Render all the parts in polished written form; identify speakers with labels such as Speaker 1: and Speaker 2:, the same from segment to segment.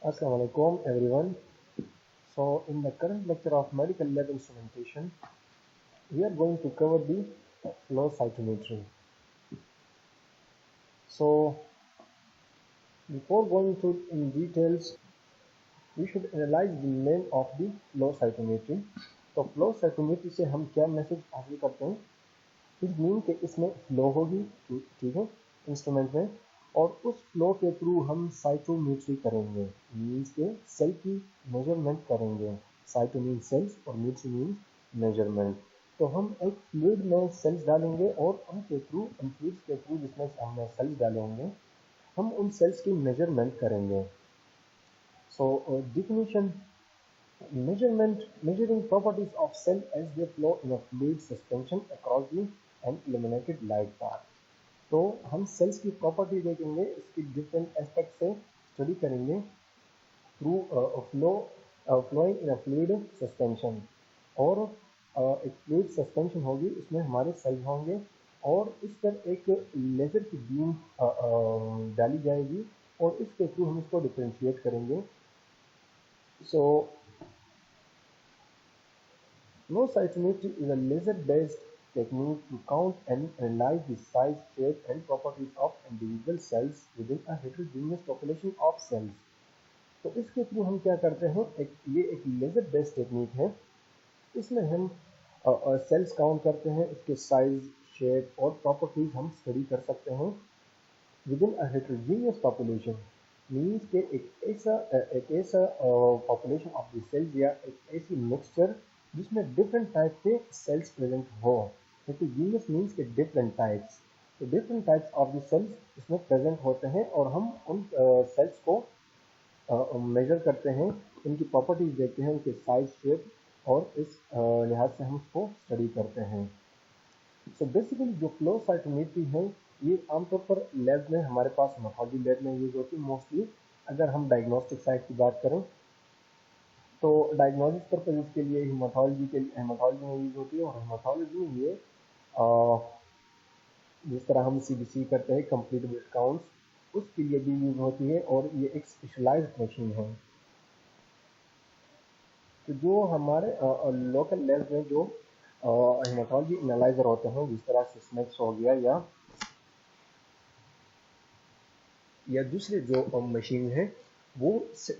Speaker 1: Assalamu alaikum everyone. So in the current lecture of medical lab instrumentation, we are going to cover the flow cytometry. So before going to in details, we should analyze the name of the flow cytometry. तो flow cytometry से हम क्या message हासिल करते हैं? It mean कि इसमें flow होगी, ठीक है, इंस्ट्रूमेंट में, और उस फ्लो के थ्रू हम साइटोमेट्री करेंगे, मीन्स के सेल की मेजरमेंट करेंगे. साइटो मीन्स सेल्स और मेट्री मीन्स मेजरमेंट. तो हम एक फ्लूइड में सेल्स डालेंगे और उनके थ्रू, उन फ्लूइड्स के थ्रू जिसमें हमने सेल्स डाले होंगे, हम उन सेल्स की मेजरमेंट करेंगे. सो definition: measuring properties of cell as they flow in a fluid suspension across the an illuminated light path. तो हम सेल्स की प्रॉपर्टी देखेंगे, इसकी डिफरेंट एस्पेक्ट से स्टडी करेंगे through flowing in a fluid suspension. और एक फ्लूइड सस्पेंशन होगी, उसमें हमारे सेल्स होंगे और इस पर एक लेज़र की बीम डाली जाएगी और इसके थ्रू हम इसको डिफ्रेंशिएट करेंगे. सो flow cytometry is a laser-based technique to count and analyze the size, shape, and properties of individual cells within a heterogeneous population of cells. तो इसके थ्रू हम क्या करते हैं, ये एक लेजर बेस्ड टेक्निक है. इसमें हम सेल्स काउंट करते हैं, इसके साइज, शेप और प्रॉपर्टीज हम स्टडी कर सकते हैं विदिन अ हेटेरोजेनियस पॉपुलेशन. मीन्स के एक ऐसा पॉपुलेशन ऑफ द सेल्स या एक ऐसी मिक्सचर जिसमें डिफरेंट टाइप के सेल्स प्रेजेंट हो. हेटेरोजेनियस मीन्स के डिफरेंट टाइप्स. तो different types of the cells इसमें प्रेजेंट होते हैं और हम उन सेल्स को मेजर करते हैं, इनकी प्रॉपर्टीज देखते हैं, उनके साइज, शेप, और इस लिहाज से हम उसको स्टडी करते हैं. सो बेसिकली जो फ्लो साइटोमेट्री है, ये आमतौर पर लैब में, हमारे पास हिमेटोलॉजी लैब में यूज़ होती है मोस्टली. अगर हम डायग्नोस्टिक साइड की बात करें तो डायग्नोसिस पर्पज के लिए हिमेटोलॉजी में यूज़ होती है. और हिमेटोलॉजी में ये जिस तरह हम CBC करते हैं, कंप्लीट ब्लड काउंट्स, उसके लिए भी यूज़ होती है और ये एक स्पेशलाइज्ड मशीन है. तो जो हमारे लोकल लैब में जो हेमेटोलॉजी एनालाइजर होते हैं, जिस तरह से स्नेक्स हो गया या दूसरे जो मशीन है, वो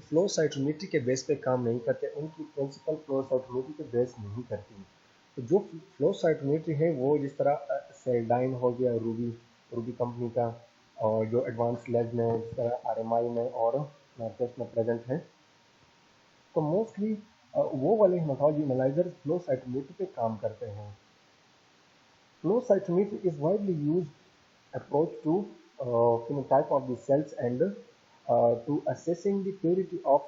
Speaker 1: फ्लो साइटोमेट्री के बेस पे काम नहीं करते, उनकी प्रिंसिपल फ्लो साइटोमेट्री के बेस नहीं करती. तो जो फ्लो साइटोमेट्री है वो जिस तरह सेल्डाइन हो गया, रूबी कंपनी का, और जो एडवांस लैब में जिस तरह RMI में और नॉर्थवेस्ट में प्रेजेंट है, तो मोस्टली वो वाले हेमेटोलॉजी एनालाइजर फ्लो साइटोमेट्री पे काम करते हैं. Flow cytometry is widely used approach to phenotype of the cells and to assessing the purity of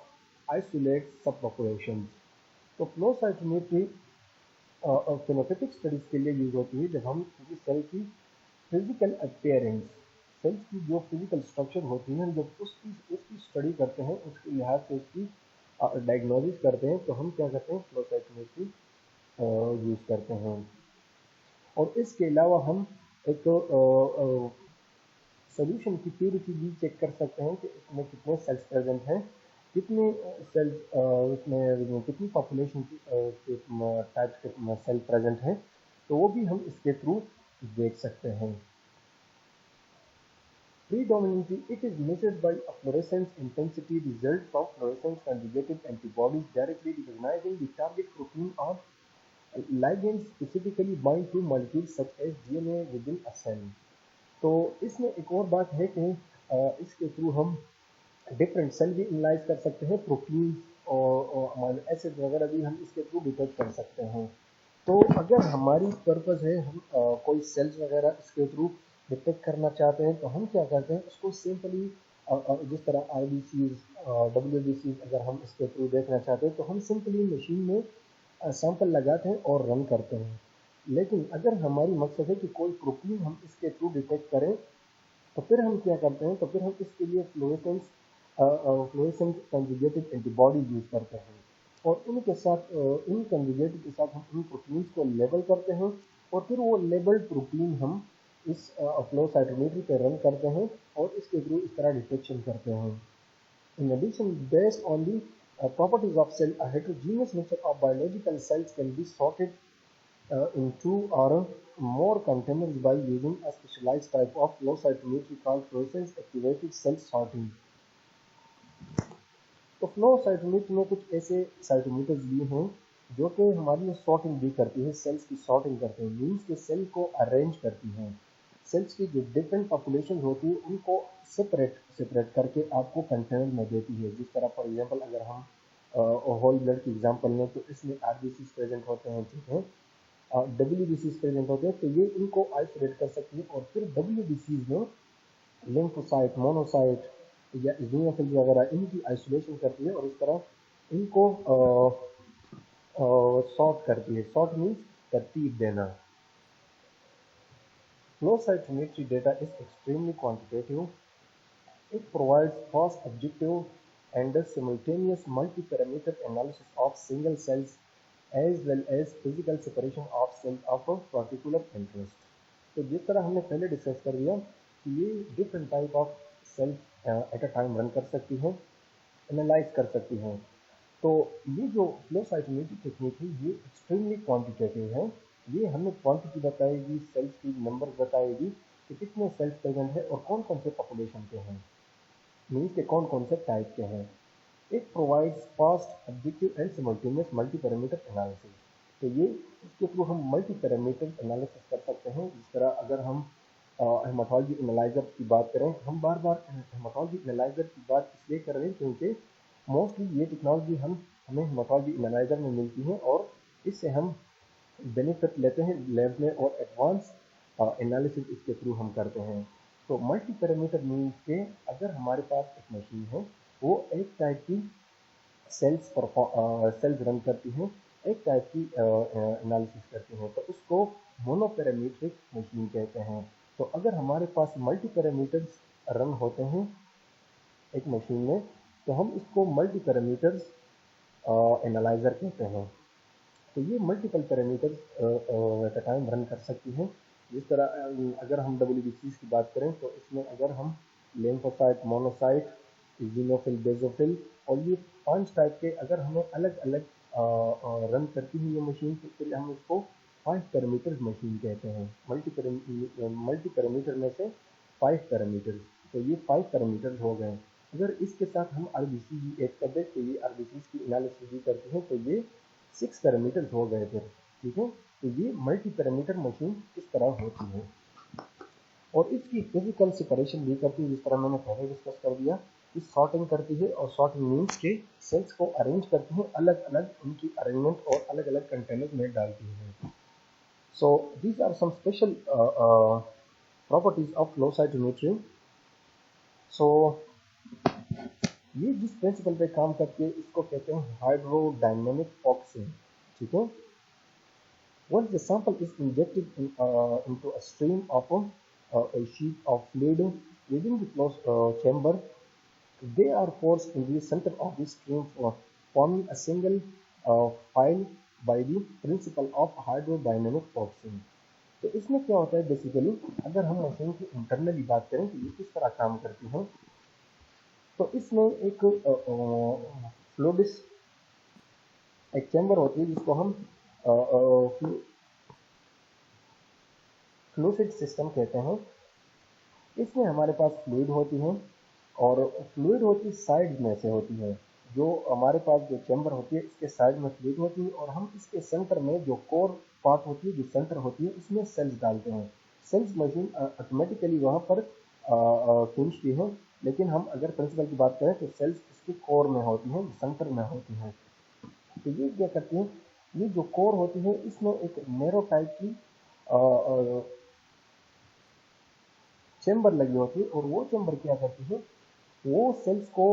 Speaker 1: isolate subpopulations. तो फ्लो साइटोमेट्री फिनोटाइपिक स्टडीज के लिए यूज होती है जब हम किसी सेल की फिजिकल अपीयरेंस, सेल्स की जो फिजिकल स्ट्रक्चर होती है, जब उसकी स्टडी करते हैं, उसके लिहाज से उसकी डायग्नोसिस करते हैं, तो हम क्या करते हैं, फ्लो साइटोमेट्री यूज़ करते हैं. और इसके अलावा हम एक सोल्यूशन की प्योरिटी भी चेक कर सकते हैं कि इसमें कितने सेल्स प्रेजेंट हैं, कितने सेल्स इसमें कितनी पॉपुलेशन की टाइप्स के सेल प्रेजेंट हैं. तो वो भी हम इसके थ्रू देख सकते हैं. Predominantly, it is measured by a fluorescence intensity result from fluorescence conjugated antibodies directly recognizing the target protein or ligands specifically bind to molecules such as DNA within a cell. तो इसमें एक और बात है कि इसके थ्रू हम different cell भी एनालाइज कर सकते हैं, प्रोटीन और अमीनो एसिड वगैरह भी हम इसके थ्रू डिटेक्ट कर सकते हैं. तो अगर हमारी पर्पज़ है, हम कोई सेल्स वगैरह इसके थ्रू डिटेक्ट करना चाहते हैं, तो हम क्या करते हैं, उसको सिंपली जिस तरह IBCs, WBCs अगर हम इसके थ्रू देखना चाहते हैं, तो हम सिंपली मशीन में सैंपल लगाते हैं और रन करते हैं. लेकिन अगर हमारी मकसद है कि कोई प्रोटीन हम इसके थ्रू डिटेक्ट करें, तो फिर हम क्या करते हैं, तो फिर हम इसके लिए फ्लोरेसेंस कंजुगेटेड एंटीबॉडी यूज़ करते हैं और उनके साथ इन कंजुगेटेड के साथ हम उन प्रोटीन्स को लेबल करते हैं और फिर वो लेबल्ड प्रोटीन हम इस फ्लो साइटोमेट्री पे रन करते हैं और इसके थ्रू इस तरह डिटेक्शन करते हैं. In addition, based on the properties of cell, a heterogeneous nature of biological cells can be sorted in two or more containers by using a specialized type of flow cytometry called fluorescence activated cell sorting. तो flow cytometer में कुछ ऐसे साइटोमीटर्स भी हैं जो कि हमारी sorting भी करती है, सेल्स की सॉर्टिंग करते हैं, मीन्स के सेल को अरेंज करती हैं। सेल्स की जो डिफरेंट पॉपुलेशन होती है उनको सेपरेट करके आपको कंटेनर में देती है। जिस तरह फॉर एग्जांपल अगर हम होल ब्लड की एग्जांपल लें तो इसमें आरबीसी प्रेजेंट होते हैं, ठीक है, डब्ल्यूबीसी प्रेजेंट होते हैं, तो ये इनको आइसोलेट कर सकती है और फिर डब्ल्यूबीसी में लिम्फोसाइट, मोनोसाइट या इज़ोफिल्स वगैरह इनकी आइसोलेशन करती है और इस तरह इनको सॉर्ट करती है। सॉर्ट मीन्स तरतीब देना। Flow cytometry data is extremely quantitative. It provides fast, objective, and simultaneous multi-parameter analysis of single cells as well as physical separation of cells of a particular interest. तो जिस तरह हमने पहले discuss कर दिया कि ये different type of cell at a time run कर सकती हैं, एनालाइज कर सकती हैं। तो ये जो फ्लो साइटोमेट्री टेक्निक है ये एक्सट्रीमली क्वांटिटेटिव है। ये हमें क्वांटिटी बताएगी, सेल्स की नंबर बताएगी कि कितने सेल्स प्रेजेंट है और कौन कौन से पॉपुलेशन के हैं, मीन्स के कौन कौन से टाइप के हैं। It provides fast, objective and simultaneous multi parameter analysis. तो ये इसके थ्रू हम मल्टी पैरामीटर एनालिसिस कर सकते हैं। जिस तरह अगर हम हेमाटोलॉजी एनालाइजर की बात करें, हम बार बार हेमाटोलॉजी एनालाइजर की बात इसलिए कर रहे हैं क्योंकि मोस्टली ये टेक्नोलॉजी हमें हेमाटोलॉजी एनालाइजर में मिलती है और इससे हम बेनिफिट लेते हैं लैब में और एडवांस एनालिसिस इसके थ्रू हम करते हैं। तो मल्टी पैरामीटर मीन्स के अगर हमारे पास एक मशीन है वो एक टाइप की सेल्स रन करती हैं, एक टाइप की एनालिसिस करती हैं, तो उसको मोनोपैरामीट्रिक मशीन कहते हैं। तो अगर हमारे पास मल्टी पैरामीटर्स रन होते हैं एक मशीन में तो हम इसको मल्टी पैरामीटर्स एनालाइजर कहते हैं। तो ये multiple parameters eight a time run कर सकती हैं। जिस तरह अगर हम डब्ल्यूबीसी की बात करें तो इसमें अगर हम लिम्फोसाइट, मोनोसाइट, इज़िनोफिल, बेसोफिल और ये 5 टाइप के अगर हमें अलग अलग रन करती है ये मशीन, तो फिर हम इसको 5 पैरामीटर्स मशीन कहते हैं। मल्टी पैरामीटर में से 5 पैरामीटर्स, तो ये 5 पैरामीटर्स हो गए। अगर इसके साथ हम आरबीसी भी ऐड कर दें तो ये आरबीसी की एनालिसिस भी करती हैं, तो ये 6 पैरामीटर्स हो गए फिर, ठीक है। तो ये मल्टी पैरामीटर मशीन इस तरह होती है और इसकी फिजिकल सेपरेशन भी करती है। जिस तरह मैंने पहले डिस्कस कर दिया कि सॉर्टिंग करती है और सॉर्टिंग मीन्स के सेल्स को अरेंज करती है, अलग अलग उनकी अरेंजमेंट और अलग अलग कंटेनर में डालती है। So these are some special properties of flow cytometry. So ये जिस प्रिंसिपल पे काम करती है इसको कहते हैं हाइड्रोडायनेमिक फॉक्सिंग, ठीक है। Once the sample is injected into a stream of a sheet of fluid within the closed chamber, they are forced in the center of the stream forming a single file by the principle of hydrodynamic forcing. तो इसमें क्या होता है basically, अगर हम machine की internally बात करें तो ये किस तरह काम करती है, तो इसमें एक फ्लूइडिस एक चैम्बर होती है जिसको हम फ्लूइड सिस्टम कहते हैं। इसमें हमारे पास फ्लूइड होती है और फ्लूइड होती साइड में से होती है। जो हमारे पास जो चैम्बर होती है इसके साइड में फ्लूइड होती है और हम इसके सेंटर में जो कोर पार्ट होती है, जो सेंटर होती है, उसमें सेल्स डालते हैं। सेल्स मशीन ऑटोमेटिकली वहाँ पर खींचती है, लेकिन हम अगर प्रिंसिपल की बात करें तो सेल्स इसके कोर में होती हैं, सेंटर में होती हैं। तो ये क्या करती है, ये जो कोर होती है इसमें एक नैरो टाइप की चेम्बर लगी होती है और वो चेम्बर क्या करती है, वो सेल्स को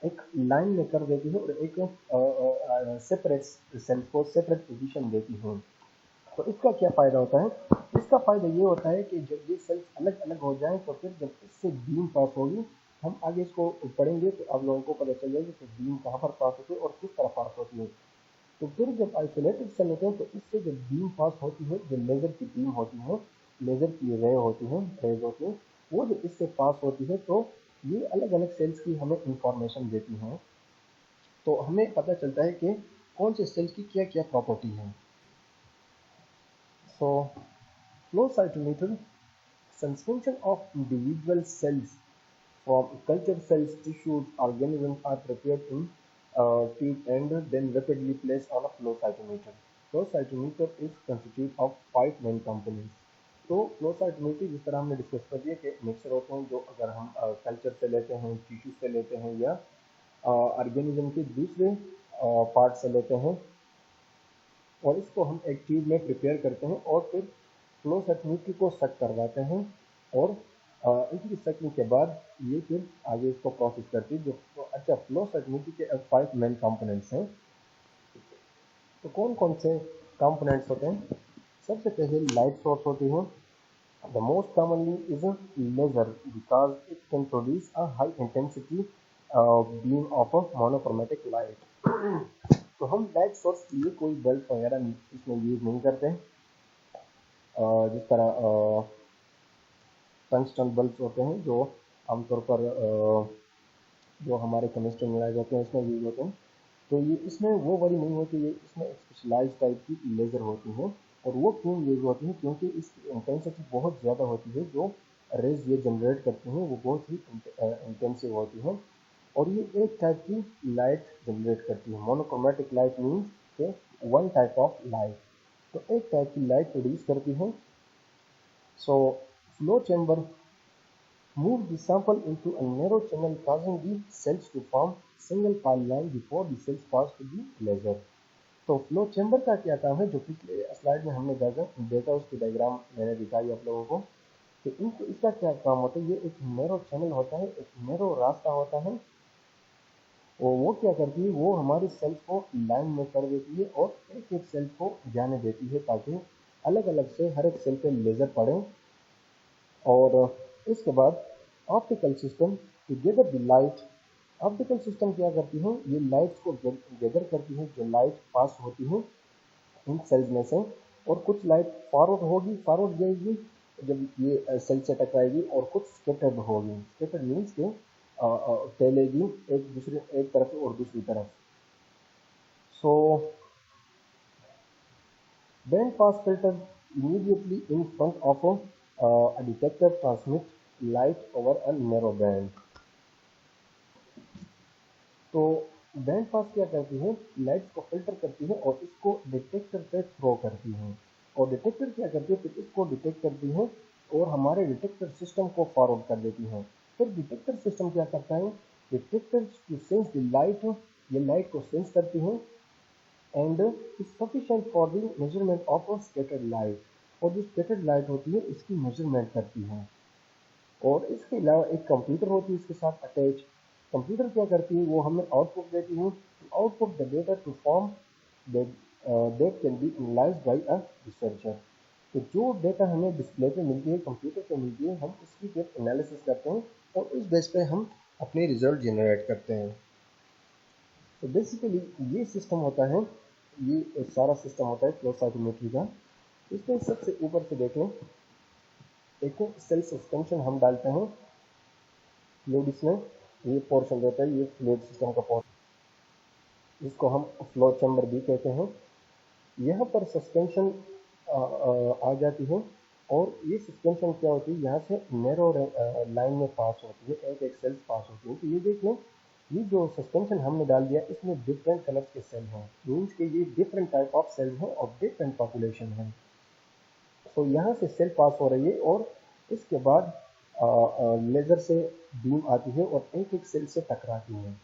Speaker 1: एक लाइन में कर देती है और एक सेपरेट सेल्स को सेपरेट पोजीशन देती है। तो इसका क्या फ़ायदा होता है, इसका फ़ायदा ये होता है कि जब ये सेल्स अलग अलग हो जाएं तो फिर जब इससे बीम पास होगी, हम आगे इसको पढ़ेंगे तो आप लोगों को पता चल जाएगा कि बीम कहाँ पर पास होती है और किस तरह पास होती है। तो फिर जब आइसोलेटेड सेल होते हैं तो इससे जब बीम पास होती है, जो लेज़र की बीम होती है, लेज़र की रे होती है, रेज होती है, वो जब इससे पास होती है तो ये अलग अलग सेल्स की हमें इंफॉर्मेशन देती हैं, तो हमें पता चलता है कि कौन से सेल्स की क्या क्या प्रॉपर्टी है। So flow cytometer suspension of individual cells from culture cells, tissues, organisms are prepared in tube and then rapidly placed on a flow cytometer. Flow cytometer is constituted of 5 main components. तो flow cytometry जिस तरह हमने discuss कर दिया कि mixer होते हैं, जो अगर हम कल्चर से लेते हैं, टिश्यू से लेते हैं या ऑर्गेनिज्म के दूसरे पार्ट से लेते हैं, और इसको हम एक ट्यूब में प्रिपेयर करते हैं और फिर फ्लो साइटोमेट्री को सक करवाते हैं, और इसकी सकिंग के बाद ये फिर आगे इसको प्रोसेस करती है। जो अच्छा, फ्लो साइटोमेट्री के अब 5 मेन कंपोनेंट्स हैं। तो कौन कौन से कंपोनेंट्स होते हैं? सबसे पहले लाइट सोर्स होती है। The most commonly is a laser because it can produce a high intensity beam of a monochromatic light. तो हम लाइट सोर्स के लिए कोई बल्ब वगैरह इसमें यूज नहीं करते। जिस तरह टंगस्टन बल्ब होते हैं जो आमतौर पर जो हमारे केमिस्ट्री में लगाए जाते हैं, इसमें यूज होते हैं, तो ये इसमें वो वाली नहीं होती, ये इसमें एक स्पेशलाइज टाइप की लेज़र होती है। और वो क्यों यूज होती है? क्योंकि इसकी इंटेंसिटी बहुत ज़्यादा होती है, जो रेज ये जनरेट करते हैं वो बहुत ही इंटेंसिव होती है, और ये एक टाइप की लाइट जनरेट करती है। मोनोक्रोमेटिक लाइट मीन्स के वन टाइप ऑफ लाइट, तो एक टाइप की लाइट प्रोड्यूस करती है। So flow chamber move the sample into a narrow channel causing the cells to form single pile line before the cells pass to the laser। तो flow chamber का क्या काम है? जो पिछले स्लाइड में हमने देखा उसकी डायग्राम मैंने दिखाई आप लोगों को, कि इनको इसका क्या काम होता है? ये एक नैरो चैनल होता है, एक नैरो रास्ता होता है, और वो क्या करती है? वो हमारी सेल्स को लाइन में कर देती है और एक एक सेल को जाने देती है, ताकि अलग अलग से हर एक सेल पे लेजर पड़े। और इसके बाद optical system together the light. Optical system क्या करती है? ये लाइट्स को गैदर करती है, जो लाइट पास होती है इन सेल्स में से, और कुछ लाइट फॉरवर्ड होगी, फॉरवर्ड जाएगी जब ये सेल से टकराएगी, और कुछ स्कैटर्ड होगी। स्कैटर्ड मीन्स के फैलेगी एक तरफ और दूसरी तरफ। So band pass filter immediately in front of a detector transmit light over a narrow band। तो बैंड पास क्या करती है? लाइट्स को फिल्टर करती है और इसको डिटेक्टर पे थ्रो करती है, और डिटेक्टर क्या करती है? फिर इसको डिटेक्ट करती है और हमारे डिटेक्टर सिस्टम को फॉरवर्ड कर देती है। फिर डिटेक्टर सिस्टम क्या करता है? Detector to sense the light, ये लाइट को सेंस करती है, and is sufficient for the measurement of a scattered light, और जो स्कैटर्ड लाइट होती है इसकी मेजरमेंट करती है। और इसके अलावा एक कंप्यूटर होती है इसके साथ अटैच। कंप्यूटर क्या करती है? वो हमें आउटपुट देती है, output the data to form that can be analysed by a researcher. तो जो डेटा हमें डिस्प्ले पे मिलती है, कंप्यूटर पे मिलती है, हम उसकी फिर एनालिसिस करते हैं और उस बेस पे हम अपने रिजल्ट जनरेट करते हैं। तो बेसिकली ये सिस्टम होता है, ये सारा सिस्टम होता है फ्लो साइटोमेट्री का। इसमें सबसे ऊपर से देखें, एक सेल सस्पेंशन हम डालते हैं फ्लूइड, इसमें ये पोर्शन रहता है, ये फ्लूइड सिस्टम का पोर्शन, जिसको हम फ्लो चैम्बर भी कहते हैं। यहाँ पर सस्पेंशन आ जाती है, और ये सस्पेंशन क्या होती है? यहाँ से नैरो लाइन में पास होती है, एक एक सेल्स पास होती है। तो ये देख लें, ये जो सस्पेंशन हमने डाल दिया, इसमें डिफरेंट कलर्स के सेल हैं, मीन्स के ये डिफरेंट टाइप ऑफ सेल्स हैं और डिफरेंट पॉपुलेशन है। तो यहाँ से सेल पास हो रही है, और इसके बाद लेज़र से बीम आती है और एक एक सेल से टकराती है,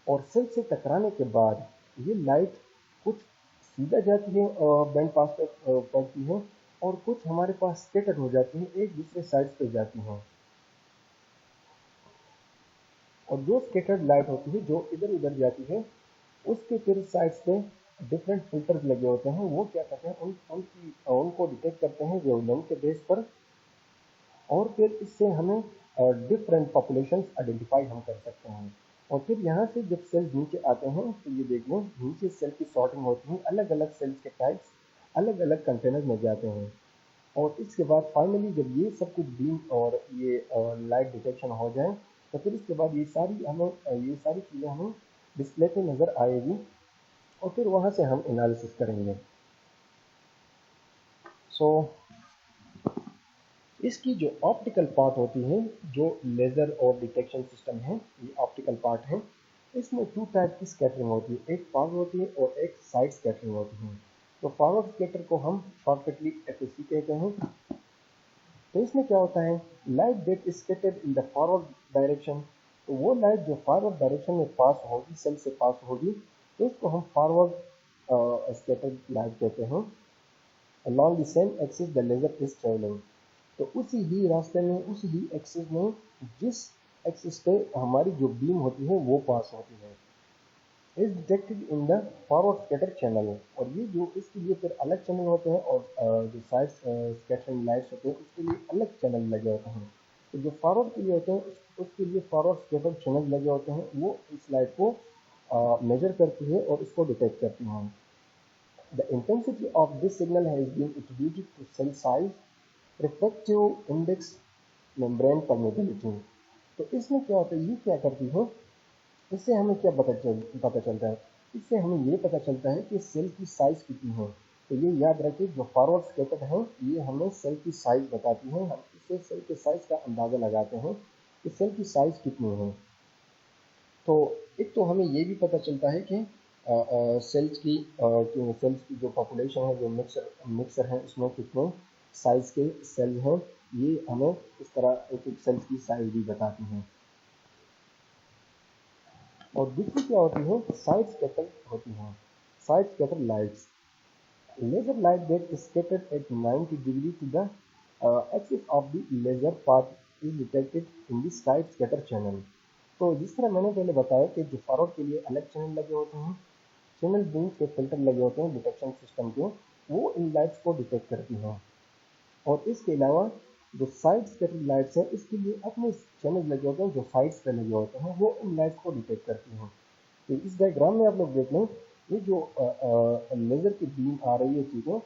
Speaker 1: और सेल से टकराने के बाद ये लाइट कुछ सीधा जाती है, बैंड पास पे पड़ती है, और कुछ हमारे पास स्कैटर हो जाती है, एक दूसरे साइड पे जाती हैं। और जो स्कैटर्ड लाइट होती है जो इधर उधर जाती है, उसके फिर साइड्स पे डिफरेंट फिल्टर्स लगे होते हैं। वो क्या करते हैं? उनको डिटेक्ट करते हैं वेवलेंथ के बेस पर, और फिर इससे हमें डिफरेंट पॉपुलेशन आइडेंटिफाई हम कर सकते हैं। और फिर यहाँ से जब सेल्स नीचे आते हैं, तो ये देख लें, नीचे सेल की सॉर्टिंग होती है, अलग अलग सेल्स के टाइप्स अलग अलग कंटेनर में जाते हैं। और इसके बाद फाइनली जब ये सब कुछ बीम और ये लाइट डिटेक्शन हो जाए, तो फिर इसके बाद ये सारी चीज़ें हमें डिस्प्ले पे नज़र आएगी और फिर वहाँ से हम एनालिसिस करेंगे। सो इसकी जो ऑप्टिकल पार्ट होती है, जो लेज़र और डिटेक्शन सिस्टम है, ये ऑप्टिकल पार्ट है। इसमें 2 टाइप की स्कैटरिंग होती है, एक फॉरवर्ड होती है और एक साइड स्कैटरिंग होती है। तो फॉरवर्ड स्कैटर को हम शॉर्टकटली एफएससी कहते हैं। तो इसमें क्या होता है, light that is scattered in the forward direction, तो वो लाइट जो फॉरवर्ड डायरेक्शन में पास होगी, सेल से पास होगी, तो इसको हम फॉरवर्ड स्कैटर्ड लाइट कहते हैं। along the same axis the laser is traveling, तो उसी ही रास्ते में, उसी ही एक्सिस में, जिस एक्सिस पे हमारी जो बीम होती है वो पास होती है, is detected in the forward scatter channel. और ये जो इसके लिए फिर अलग चैनल होते हैं और जो साइड स्कैटरिंग लाइट्स होते हैं उसके लिए अलग चैनल लगे होते हैं। तो जो फॉरवर्ड के लिए होते हैं उसके लिए फॉरवर्ड स्कैटर चैनल लगे होते हैं, वो इस लाइट को मेजर करती है और इसको डिटेक्ट करती हैं। The intensity of this signal has been attributed to cell size, refractive index, membrane permeability। तो इसमें क्या होता है, ये क्या करती है, इससे हमें क्या पता चलता है, इससे हमें ये पता चलता है कि सेल की साइज कितनी है। तो ये याद रखिए, जो फॉरवर्ड स्कैटर है ये हमें सेल की साइज बताती है। हम इससे सेल के साइज का अंदाज़ा लगाते हैं कि सेल की साइज कितनी है। तो एक तो हमें ये भी पता चलता है कि सेल्स की जो पॉपुलेशन है, जो मिक्सर है, उसमें कितने साइज के सेल हैं, ये हमें इस तरह एक एक सेल्स की साइज भी बताती हैं। और दूसरी क्या होती है, साइड स्कैटर होती हैं, side scatter lights. Laser light that is scattered at 90 degree to the axis of the laser path is detected in the side scatter channel. तो जिस तरह मैंने पहले बताया कि जो फॉरवर्ड के लिए अलग चैनल लगे होते हैं, चैनल बीम के फिल्टर लगे होते हैं डिटेक्शन सिस्टम के, वो इन लाइट्स को डिटेक्ट करती हैं। और इसके अलावा जो साइड स्कैटर लाइट्स हैं, इसके लिए अपने चैनल लगे होते हैं, जो साइड्स पे लगे होते हैं, वो इन लाइट्स को डिटेक्ट करती हैं। तो इस डायग्राम में आप लोग देख लें, ये जो लेजर की बीम आ रही है, चीज़ें,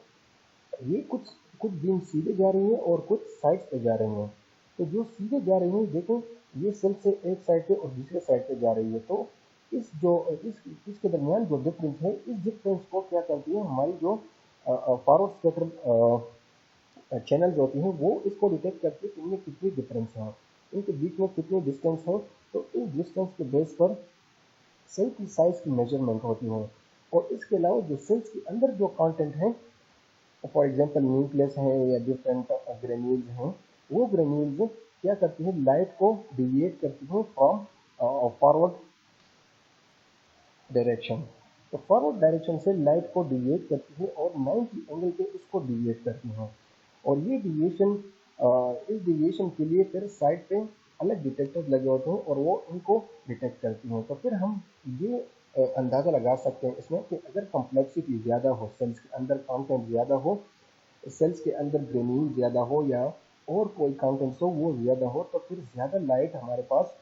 Speaker 1: ये कुछ कुछ बीम सीधे जा रही है और कुछ साइड्स पे जा रही हैं। तो जो सीधे जा रही है, देखो, ये सेल से एक साइड पे और दूसरे साइड पे जा रही है। तो इसके दरमियान जो डिफरेंस है, इस डिफरेंस को क्या करती है, हमारी जो फॉरवर्ड स्कैटर चैनल्स होती हैं, वो इसको डिटेक्ट करती है कि इनमें कितनी डिफरेंस है, इनके बीच में कितनी डिस्टेंस है। तो इस डिस्टेंस के बेस पर सेल की साइज की मेजरमेंट होती है। और इसके अलावा जो सेल्स के अंदर जो कंटेंट है, फॉर एग्जांपल न्यूक्लियस है या डिफरेंट ग्रेन्यूल्स हैं, वो ग्रेन्यूल्स क्या करती है, लाइट को डिविएट करती है फ्रॉम फॉरवर्ड डायरेक्शन। तो फॉरवर्ड डायरेक्शन से लाइट को डिविएट करती है और 90 एंगल पे इसको डिविएट करती हैं। और ये डिविएशन, इस डिविएशन के लिए फिर साइड पे अलग डिटेक्टर्स लगे होते हैं और वो इनको डिटेक्ट करती हैं। तो फिर हम ये अंदाज़ा लगा सकते हैं इसमें कि अगर कॉम्प्लेक्सिटी ज़्यादा हो, सेल्स के अंदर कंटेंट ज़्यादा हो, सेल्स के अंदर ग्रेन्यूल ज़्यादा हो या और कोई कंटेंट्स हो वो ज़्यादा हो, तो फिर ज़्यादा लाइट हमारे पास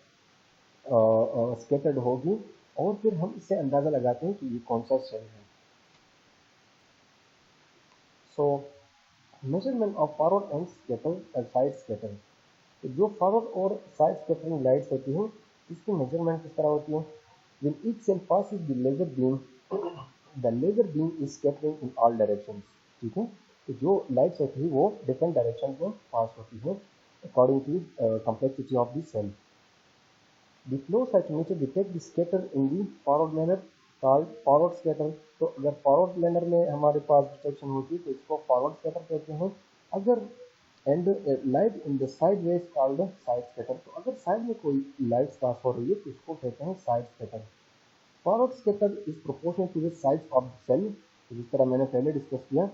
Speaker 1: स्कैटर्ड होगी। और फिर हम इससे अंदाज़ा लगाते हैं कि ये कौन सा सेल है। सो measurement of forward and scatter और साइड स्कैटर। तो जो फॉरवर्ड और साइड स्कैटरिंग लाइट्स होती हैं, इसकी मेजरमेंट किस तरह होती है, when each cell passes the laser beam the laser beam is scattering in all directions। ठीक है, तो जो लाइट्स होती है वो डिफरेंट डायरेक्शन में पास होती है according to complexity of the cell. The flow cytometer detect the scatter in the forward manner called forward scatter। तो अगर फॉरवर्ड मैनर में हमारे पास डिटेक्शन होती है तो इसको फॉरवर्ड स्कैटर कहते हैं। अगर and light in the sideways called side scatter. तो अगर साइड में कोई लाइट्स पास हो रही है तो इसको कहते हैं side scatter. Forward scatter is proportional to the size of the cell. जिस तरह मैंने पहले डिस्कस किया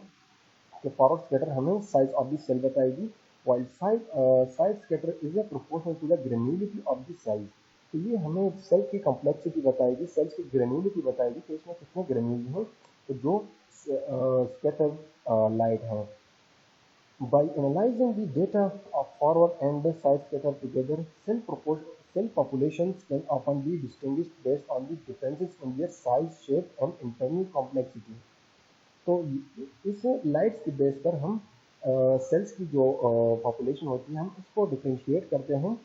Speaker 1: कि फॉरवर्ड स्कैटर हमें साइज ऑफ द सेल बताएगी, while side scatter is a proportional to the granularity of the cell. तो ये हमें सेल की कॉम्प्लेक्सिटी बताएगी, सेल्स की ग्रेन्युलिटी बताएगी कि इसमें कितने ग्रेन्यूल हैं, तो जो स्कैटर लाइट है। By analyzing the data of forward and side scatter together, cell populations can often be distinguished based on the differences in their size, shape and internal complexity। तो इस लाइट्स के base पर हम sales की जो population होती है, हम उसको डिफ्रेंशिएट करते हैं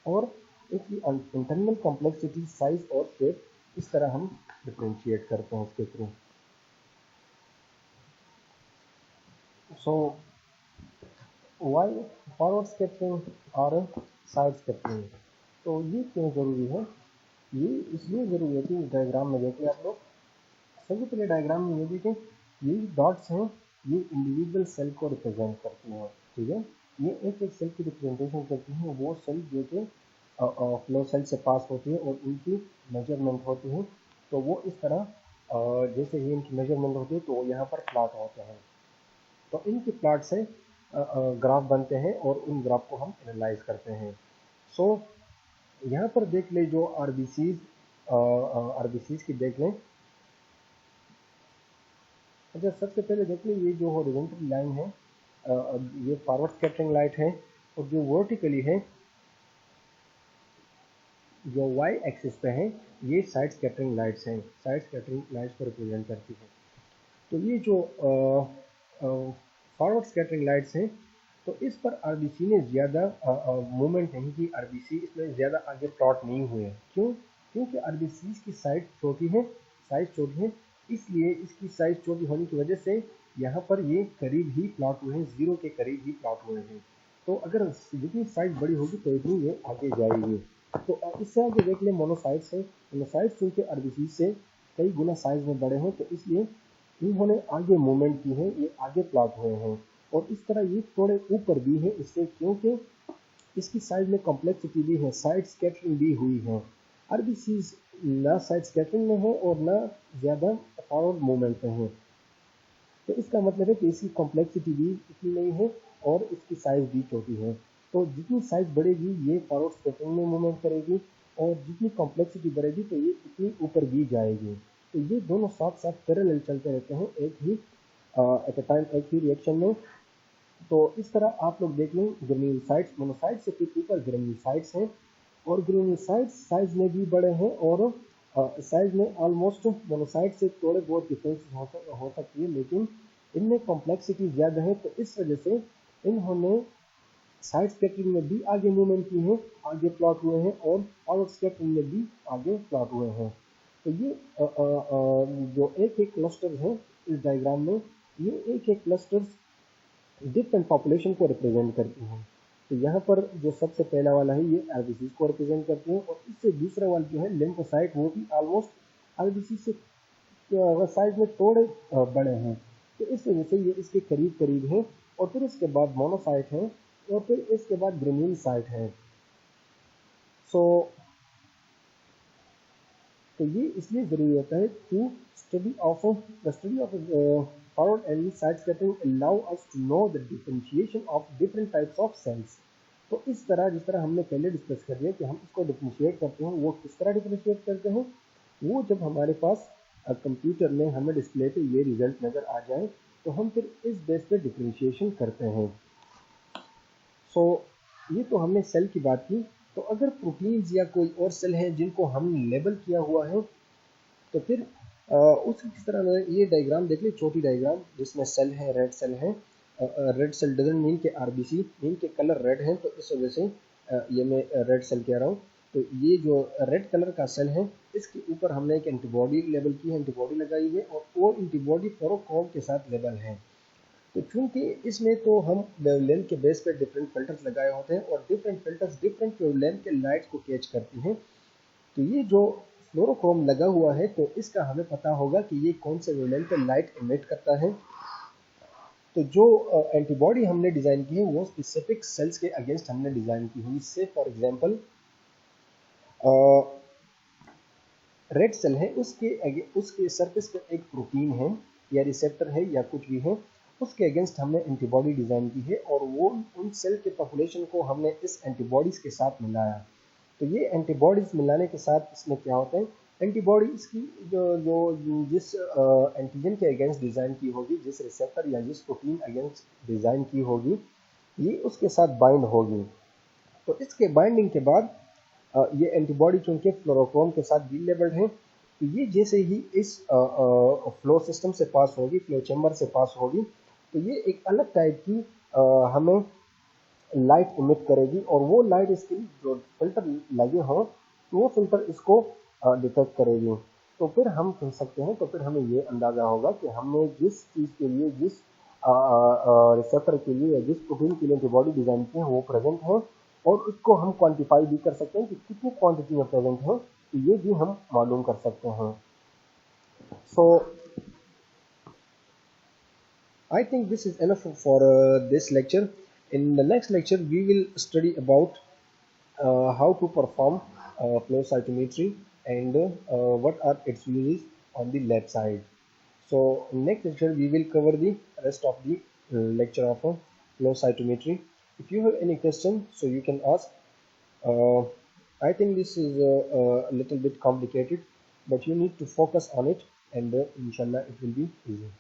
Speaker 1: और इसकी इंटरनल कॉम्प्लेक्सिटी, साइज और शेप, इस तरह हम डिफ्रेंशिएट करते हैं इसके थ्रू। सो वाई फॉरवर्ड स्कैटरिंग और साइड स्कैटरिंग, तो ये क्यों ज़रूरी है? ये इसलिए ज़रूरी है कि डायग्राम में देखिए आप लोग, सबसे पहले डायग्राम में ये देखें, ये डॉट्स हैं, ये इंडिविजुअल सेल को रिप्रेजेंट करती हैं, ठीक है। ये एक एक सेल की रिप्रेजेंटेशन करती हैं, वो सेल जो कि फ्लो सेल से पास होती है और उनकी मेजरमेंट होती है। तो वो इस तरह जैसे ही इनकी मेजरमेंट होती है तो यहाँ पर प्लॉट होते हैं, तो इनके प्लॉट से ग्राफ बनते हैं और उन ग्राफ को हम एनालाइज करते हैं। सो यहाँ पर देख ले जो आरबीसीज की देख लें। अच्छा, सबसे पहले देख लें, ये जो हॉरिजॉन्टल लाइन है ये फॉरवर्ड स्कैटरिंग लाइट है, और जो वर्टिकली है जो वाई एक्सिस पे है ये साइड स्कैटरिंग लाइट्स हैं, साइड स्कैटरिंग लाइट्स को रिप्रेजेंट करती है। तो ये जो फॉरवर्ड स्कैटरिंग लाइट्स हैं, तो इस पर आरबीसी ने ज़्यादा मूवमेंट नहीं की, आरबीसी इसमें ज़्यादा आगे प्लॉट नहीं हुए। क्यों? क्योंकि आरबीसी की साइज छोटी है, इसलिए इसकी साइज छोटी होने की वजह से यहाँ पर ये करीब ही प्लॉट हुए हैं, ज़ीरो के करीब ही प्लॉट हुए हैं। तो अगर जितनी साइज बड़ी होगी तो इतनी ये आगे जाएगी। तो इससे आगे देख लें मोनोसाइट्स है, मोनोसाइट्स चूँकि आरबीसी से कई गुना साइज में बड़े हैं, तो इसलिए इन्होंने आगे मूवमेंट की है, ये आगे प्लॉट हुए हैं। और इस तरह ये थोड़े ऊपर भी है इससे, क्योंकि इसकी साइज में कॉम्प्लेक्सिटी भी है, साइड स्कैटरिंग भी हुई है। आरबीसी ना साइड स्कैटरिंग में है और ना ज़्यादा फॉरवर्ड मूवमेंट में है, तो इसका मतलब है कि इसकी कॉम्प्लेक्सिटी भी इतनी नहीं है और इसकी साइज भी छोटी है। तो जितनी साइज बढ़ेगी ये फॉरवर्ड स्कैटरिंग में मूवमेंट करेगी, और जितनी कॉम्प्लेक्सिटी बढ़ेगी तो ये इतनी ऊपर भी जाएगी। तो ये दोनों साथ साथ पैरेलल चलते रहते हैं एक ही एट अ टाइम, एक ही रिएक्शन में। तो इस तरह आप लोग देख लें, ग्रेन्यूलोसाइट्स मोनोसाइट से फिर ऊपर ग्रेन्यूलोसाइट्स हैं, और ग्रेन्यूलोसाइट्स साइज में भी बड़े हैं, और साइज में ऑलमोस्ट मोनोसाइट से थोड़े बहुत डिफरेंस हो सकती है, लेकिन इनमें कॉम्प्लेक्सिटी ज़्यादा है। तो इस वजह से इन्होंने साइड स्कैटरिंग में भी आगे मूवमेंट की है, आगे प्लॉट हुए हैं, और फॉरवर्ड स्कैटरिंग में भी आगे प्लॉट हुए हैं। तो ये जो एक एक क्लस्टर है इस डायग्राम में, ये एक एक क्लस्टर्स डिफरेंट पॉपुलेशन को रिप्रेजेंट करती हैं। तो यहाँ पर जो सबसे पहला वाला है ये आरबीसी को रिप्रेजेंट करती है, और इससे दूसरा वाला जो है लिम्फोसाइट, वो भी ऑलमोस्ट आरबीसी से साइज में थोड़े बड़े हैं। तो इस वजह से ये इसके करीब करीब है, और फिर इसके बाद मोनोसाइट है, और फिर इसके बाद ग्रेन्यूलोसाइट है। सो तो ये इसलिए ज़रूरी होता है to study of the study of forward and side scattering allow us to know the differentiation of different types of cells. तो इस तरह, जिस तरह हमने पहले डिस्कस कर दिया कि हम इसको डिफरेंशिएट करते हैं, वो किस तरह डिफरेंशिएट करते हैं, वो जब हमारे पास कंप्यूटर में हमें डिस्प्ले पे ये रिजल्ट नज़र आ जाए, तो हम फिर इस बेस पे डिफरेंशिएशन करते हैं। सो ये तो हमने सेल की बात की। तो अगर प्रोटीन्स या कोई और सेल है जिनको हमने लेबल किया हुआ है, तो फिर उसकी किस तरह, ये डायग्राम देख लीजिए, छोटी डायग्राम जिसमें सेल है, रेड सेल है। रेड सेल डजंट मीन के आरबीसी, मीन के कलर रेड है, तो इस वजह से ये मैं रेड सेल कह रहा हूँ। तो ये जो रेड कलर का सेल है, इसके ऊपर हमने एक एंटीबॉडी लेबल की है, एंटीबॉडी लगाई है, और वो एंटीबॉडी फ्लोरोक्रोम के साथ लेबल है। तो चूंकि इसमें तो हम वेवलेंथ के बेस पे डिफरेंट फिल्टर्स लगाए होते हैं, और डिफरेंट फिल्टर्स डिफरेंट वेवलेंथ के लाइट्स को कैच करती हैं। तो ये जो फ्लोरोक्रोम लगा हुआ है, तो इसका हमें पता होगा कि ये कौन से वेवलेंथ पे लाइट इमिट करता है। तो जो एंटीबॉडी हमने डिज़ाइन की है, वो स्पेसिफिक सेल्स के अगेंस्ट हमने डिज़ाइन की हुई। से फॉर एग्जांपल रेड सेल है, उसके सरफेस पे एक प्रोटीन है या रिसेप्टर है या कुछ भी है, उसके अगेंस्ट हमने एंटीबॉडी डिज़ाइन की है, और वो उन सेल के पॉपुलेशन को हमने इस एंटीबॉडीज़ के साथ मिलाया। तो ये एंटीबॉडीज़ मिलाने के साथ इसमें क्या होता है, एंटीबॉडी इसकी जिस एंटीजन के अगेंस्ट डिज़ाइन की होगी, जिस रिसेप्टर या जिस प्रोटीन अगेंस्ट डिज़ाइन की होगी, ये उसके साथ बाइंड होगी। तो इसके बाइंडिंग के बाद ये एंटीबॉडी चूंकि फ्लोरोक्रोम के साथ बी लेबल्ड है, तो ये जैसे ही इस फ्लो सिस्टम से पास होगी, फ्लो चैम्बर से पास होगी, तो ये एक अलग टाइप की हमें लाइट इमिट करेगी और वो लाइट इसके लिए जो फिल्टर लगे हों तो वो फिल्टर इसको डिटेक्ट करेगी। तो फिर हम कह सकते हैं, तो फिर हमें ये अंदाज़ा होगा कि हमने जिस चीज़ के लिए, जिस रिसेप्टर के लिए या जिस प्रोटीन के लिए एंटीबॉडी डिज़ाइन की है वो प्रेजेंट है, और उसको हम क्वांटिफाई भी कर सकते हैं कि कितनी क्वांटिटी में प्रेजेंट है, तो ये भी हम मालूम कर सकते हैं। सो I think this is enough for this lecture. In the next lecture, we will study about how to perform flow cytometry and what are its uses on the lab side. So next lecture, we will cover the rest of the lecture of flow cytometry. If you have any question, so you can ask. Uh, I think this is a little bit complicated, but you need to focus on it, and inshallah, it will be easy.